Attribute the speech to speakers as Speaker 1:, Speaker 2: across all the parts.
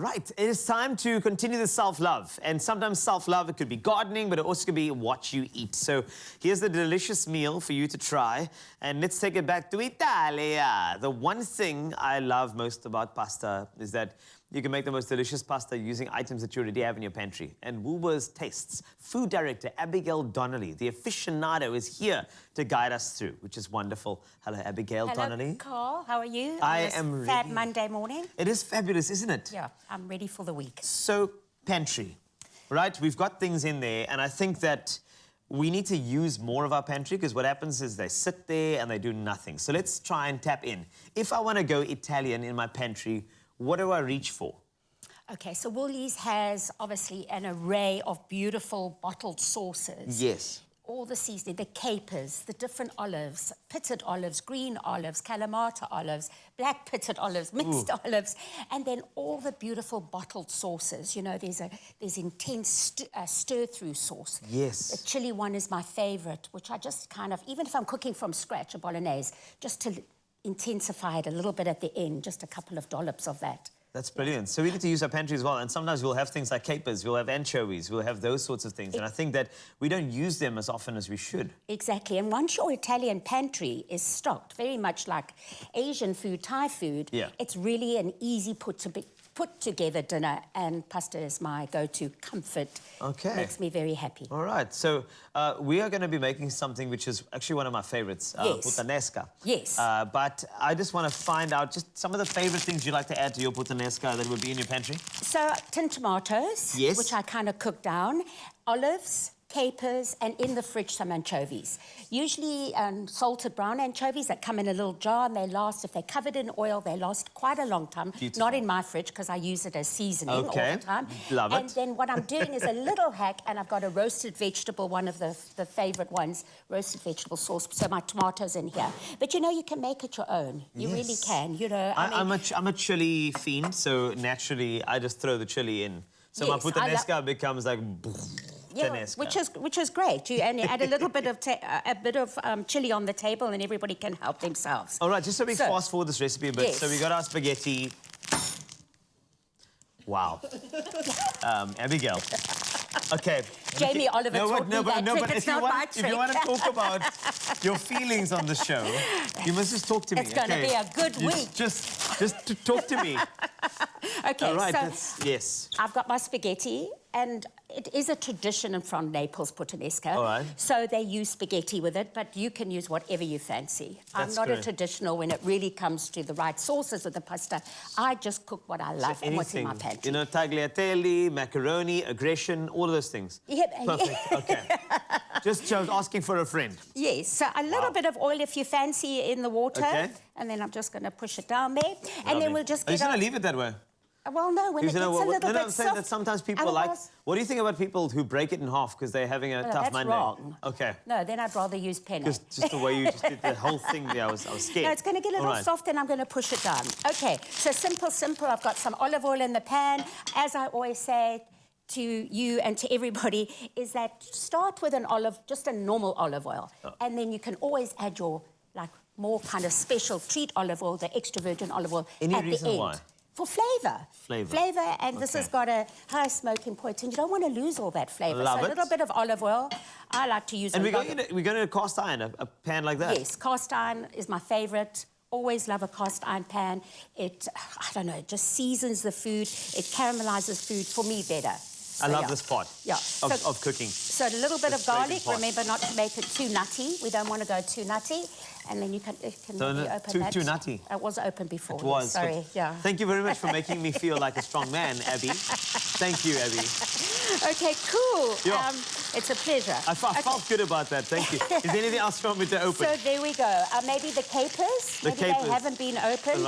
Speaker 1: Right, it is time to continue the self-love. And sometimes self-love, it could be gardening, but it also could be what you eat. So here's the delicious meal for you to try. And let's take it back to Italia. The one thing I love most about pasta is that you can make the most delicious pasta using items that you already have in your pantry. And Woolworths Tastes food director Abigail Donnelly, the aficionado, is here to guide us through, which is wonderful. Hello, Abigail Donnelly.
Speaker 2: Hello, Carl. How are you?
Speaker 1: I am ready.
Speaker 2: Fab Monday morning.
Speaker 1: It is fabulous, isn't it?
Speaker 2: Yeah, I'm ready for the week.
Speaker 1: So, pantry, right? We've got things in there, and I think that we need to use more of our pantry because what happens is they sit there and they do nothing. So let's try and tap in. If I want to go Italian in my pantry, what do I reach for?
Speaker 2: Okay, so Woolies has obviously an array of beautiful bottled sauces.
Speaker 1: Yes.
Speaker 2: All the seasoning, the capers, the different olives, pitted olives, green olives, Kalamata olives, black pitted olives, mixed olives, and then all the beautiful bottled sauces. You know, there's intense stir-through sauce.
Speaker 1: Yes.
Speaker 2: The chili one is my favorite, which I just kind of, even if I'm cooking from scratch, a bolognese, just to intensify it a little bit at the end, just a couple of dollops of that.
Speaker 1: That's brilliant. So we need to use our pantry as well. And sometimes we'll have things like capers, we'll have anchovies, we'll have those sorts of things. And I think that we don't use them as often as we should.
Speaker 2: Exactly. And once your Italian pantry is stocked, very much like Asian food, Thai food, it's really an easy put together dinner, and pasta is my go-to comfort.
Speaker 1: Okay.
Speaker 2: Makes me very happy.
Speaker 1: All right. So we are going to be making something which is actually one of my favorites, Putanesca.
Speaker 2: Yes.
Speaker 1: But I just want to find out just some of the favorite things you like to add to your Putanesca that would be in your pantry.
Speaker 2: So tin tomatoes, which I kind of cook down, olives, capers, and in the fridge some anchovies. Usually salted brown anchovies that come in a little jar, and they last, if they're covered in oil, they last quite a long time.
Speaker 1: Beautiful.
Speaker 2: Not in my fridge because I use it as seasoning all the time.
Speaker 1: Love it.
Speaker 2: And then what I'm doing is a little hack, and I've got a roasted vegetable, one of the favourite ones, roasted vegetable sauce, so my tomatoes in here. But you know, you can make it your own. You really can, you know.
Speaker 1: I'm a chili fiend, so naturally I just throw the chili in. So my Putanesca becomes like...
Speaker 2: Yeah, which is great. You add a little bit of chili on the table, and everybody can help themselves.
Speaker 1: All right, just so we fast forward this recipe a bit. So we got our spaghetti. Wow. Abigail. Okay.
Speaker 2: Jamie Oliver taught me that trick.
Speaker 1: If you want to talk about your feelings on the show, you must just talk to me.
Speaker 2: It's going to be a good week.
Speaker 1: Just to talk to me.
Speaker 2: Okay,
Speaker 1: all right,
Speaker 2: so
Speaker 1: yes.
Speaker 2: I've got my spaghetti, and it is a tradition from Naples, Putanesca.
Speaker 1: All right.
Speaker 2: So they use spaghetti with it, but you can use whatever you fancy. I'm not a traditional when it really comes to the right sauces with the pasta. I just cook what I love and what's in my pantry.
Speaker 1: You know, tagliatelle, macaroni, aggression, all of those things. Perfect, okay. Just asking for a friend.
Speaker 2: Yes, so a little bit of oil if you fancy in the water, and then I'm just going to push it down there. And then we'll just get...
Speaker 1: Are you going to leave it that way?
Speaker 2: Well, no, when it gets a little bit soft...
Speaker 1: I'm saying that sometimes people What do you think about people who break it in half because they're having a tough Monday?
Speaker 2: That's wrong.
Speaker 1: Okay.
Speaker 2: No, then I'd rather use penne.
Speaker 1: Just the way you just did the whole thing there, I was scared.
Speaker 2: No, it's going to get a little soft, and I'm going to push it down. Okay, so simple. I've got some olive oil in the pan. As I always say to you and to everybody, is that start with just a normal olive oil, and then you can always add your, more kind of special treat olive oil, the extra virgin olive oil at the end.
Speaker 1: Any reason why?
Speaker 2: For flavour. Flavour, and this has got a high smoking point, and you don't want to lose all that flavour. So a little bit of olive oil. I like to use... And we're
Speaker 1: going to cast iron, a pan like that?
Speaker 2: Yes, cast iron is my favourite. Always love a cast iron pan. It, I don't know, it just seasons the food. It caramelises food, for me, better.
Speaker 1: I love this part of cooking.
Speaker 2: So a little bit of garlic. Remember not to make it too nutty. We don't want to go too nutty. And then you can maybe open that.
Speaker 1: Too nutty?
Speaker 2: It was open before.
Speaker 1: It was.
Speaker 2: Sorry,
Speaker 1: Thank you very much for making me feel like a strong man, Abby. Thank you, Abby.
Speaker 2: Okay, cool. It's a pleasure.
Speaker 1: I felt good about that. Thank you. Is there anything else you want me to open?
Speaker 2: So there we go. Maybe the capers. Maybe they haven't been opened.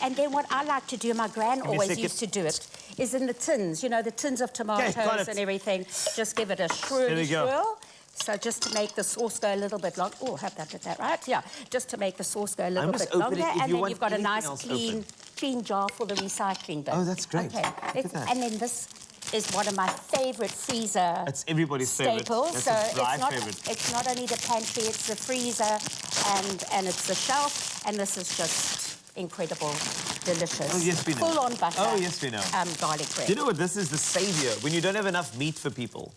Speaker 2: And then what I like to do, my gran always used to do it, is in the tins. You know, the tins of tomatoes and everything. Just give it a swirl. So just to make the sauce go a little bit long. Oh, I hope I did that right. Yeah, just to make the sauce go a little bit longer. And then you've got a nice clean jar for the recycling bin.
Speaker 1: Oh, that's great.
Speaker 2: Okay. And then this is one of my favourite freezer
Speaker 1: That's everybody's
Speaker 2: staples.
Speaker 1: Favorite.
Speaker 2: It's not only the pantry, it's the freezer and it's the shelf. And this is just incredible. delicious.
Speaker 1: Oh, yes, we know.
Speaker 2: Full on butter.
Speaker 1: Oh, yes, we know.
Speaker 2: Garlic bread.
Speaker 1: You know what? This is the savior. When you don't have enough meat for people,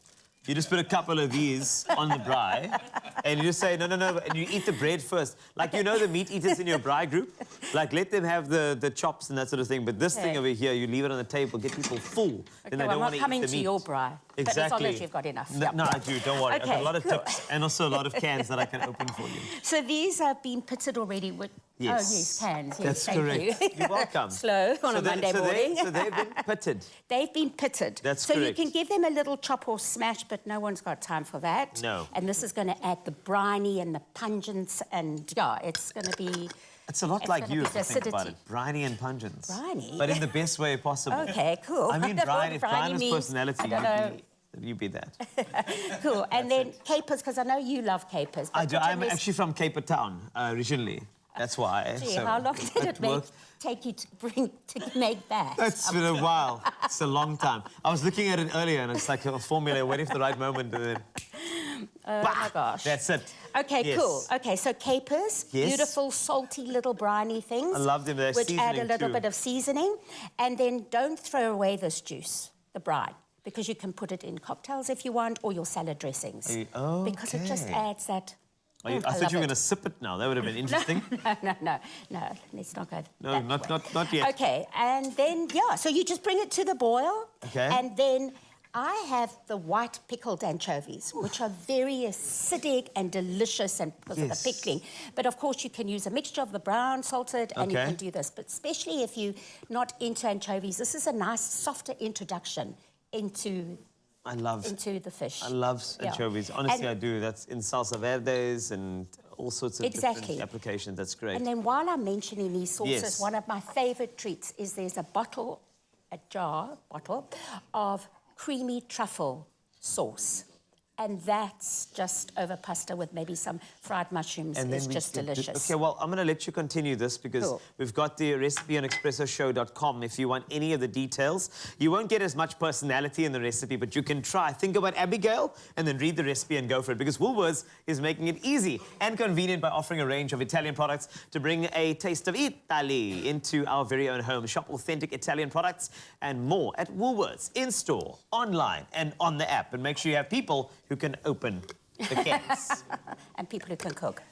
Speaker 1: you just put a couple of these on the braai, and you just say, no, and you eat the bread first. Like, you know the meat eaters in your braai group? Like, let them have the chops and that sort of thing, but this thing over here, you leave it on the table, get people full, then they don't want to eat the meat.
Speaker 2: I'm not coming to your braai.
Speaker 1: Exactly.
Speaker 2: But as long as you've got enough.
Speaker 1: No, I do, don't worry.
Speaker 2: Okay,
Speaker 1: I've got a lot of tips, and also a lot of cans that I can open for you.
Speaker 2: So these have been pitted already with...
Speaker 1: Yes.
Speaker 2: Oh, yes, cans. Yes,
Speaker 1: That's correct.
Speaker 2: You.
Speaker 1: You're welcome.
Speaker 2: Slow on a Monday morning.
Speaker 1: So they've been pitted.
Speaker 2: They've been pitted.
Speaker 1: That's
Speaker 2: so
Speaker 1: correct.
Speaker 2: So you can give them a little chop or smash, but no one's got time for that.
Speaker 1: No.
Speaker 2: And this is going to add the briny and the pungence, and yeah, it's going to be...
Speaker 1: It's a lot like you, if you think about it. Briny and pungence.
Speaker 2: Briny?
Speaker 1: But in the best way possible.
Speaker 2: Okay, cool.
Speaker 1: I mean, Brian, if Brian's personality, you be that.
Speaker 2: Cool. And then capers, because I know you love capers.
Speaker 1: I do. I'm actually from Cape Town originally. That's why.
Speaker 2: Gee, so how long did it take you to make that?
Speaker 1: It's been a while. It's a long time. I was looking at it earlier, and it's like a formula, waiting for the right moment, and then...
Speaker 2: Oh, my gosh.
Speaker 1: That's it.
Speaker 2: Okay, yes. Cool. Okay, so capers, beautiful, salty little briny things.
Speaker 1: I love them. They're
Speaker 2: which add a little bit of seasoning. And then don't throw away this juice, the brine, because you can put it in cocktails if you want, or your salad dressings. Because it just adds that...
Speaker 1: I thought you were going to sip it now. That would have been interesting.
Speaker 2: No. Let's not go
Speaker 1: No, not yet.
Speaker 2: Okay, and then, so you just bring it to the boil.
Speaker 1: Okay.
Speaker 2: And then I have the white pickled anchovies, which are very acidic and delicious and because of the pickling. But, of course, you can use a mixture of the brown, salted, and you can do this. But especially if you're not into anchovies, this is a nice, softer introduction into the fish.
Speaker 1: I love anchovies. Honestly, I do. That's in salsa verdes and all sorts of different applications. That's great.
Speaker 2: And then while I'm mentioning these sauces, one of my favourite treats is there's a jar of creamy truffle sauce. And that's just over pasta with maybe some fried mushrooms. And it's just delicious.
Speaker 1: Okay, well, I'm going to let you continue this because we've got the recipe on expressoshow.com if you want any of the details. You won't get as much personality in the recipe, but you can try. Think about Abigail and then read the recipe and go for it because Woolworths is making it easy and convenient by offering a range of Italian products to bring a taste of Italy into our very own home. Shop authentic Italian products and more at Woolworths, in-store, online, and on the app. And make sure you have people who can open the cans.
Speaker 2: And people who can cook.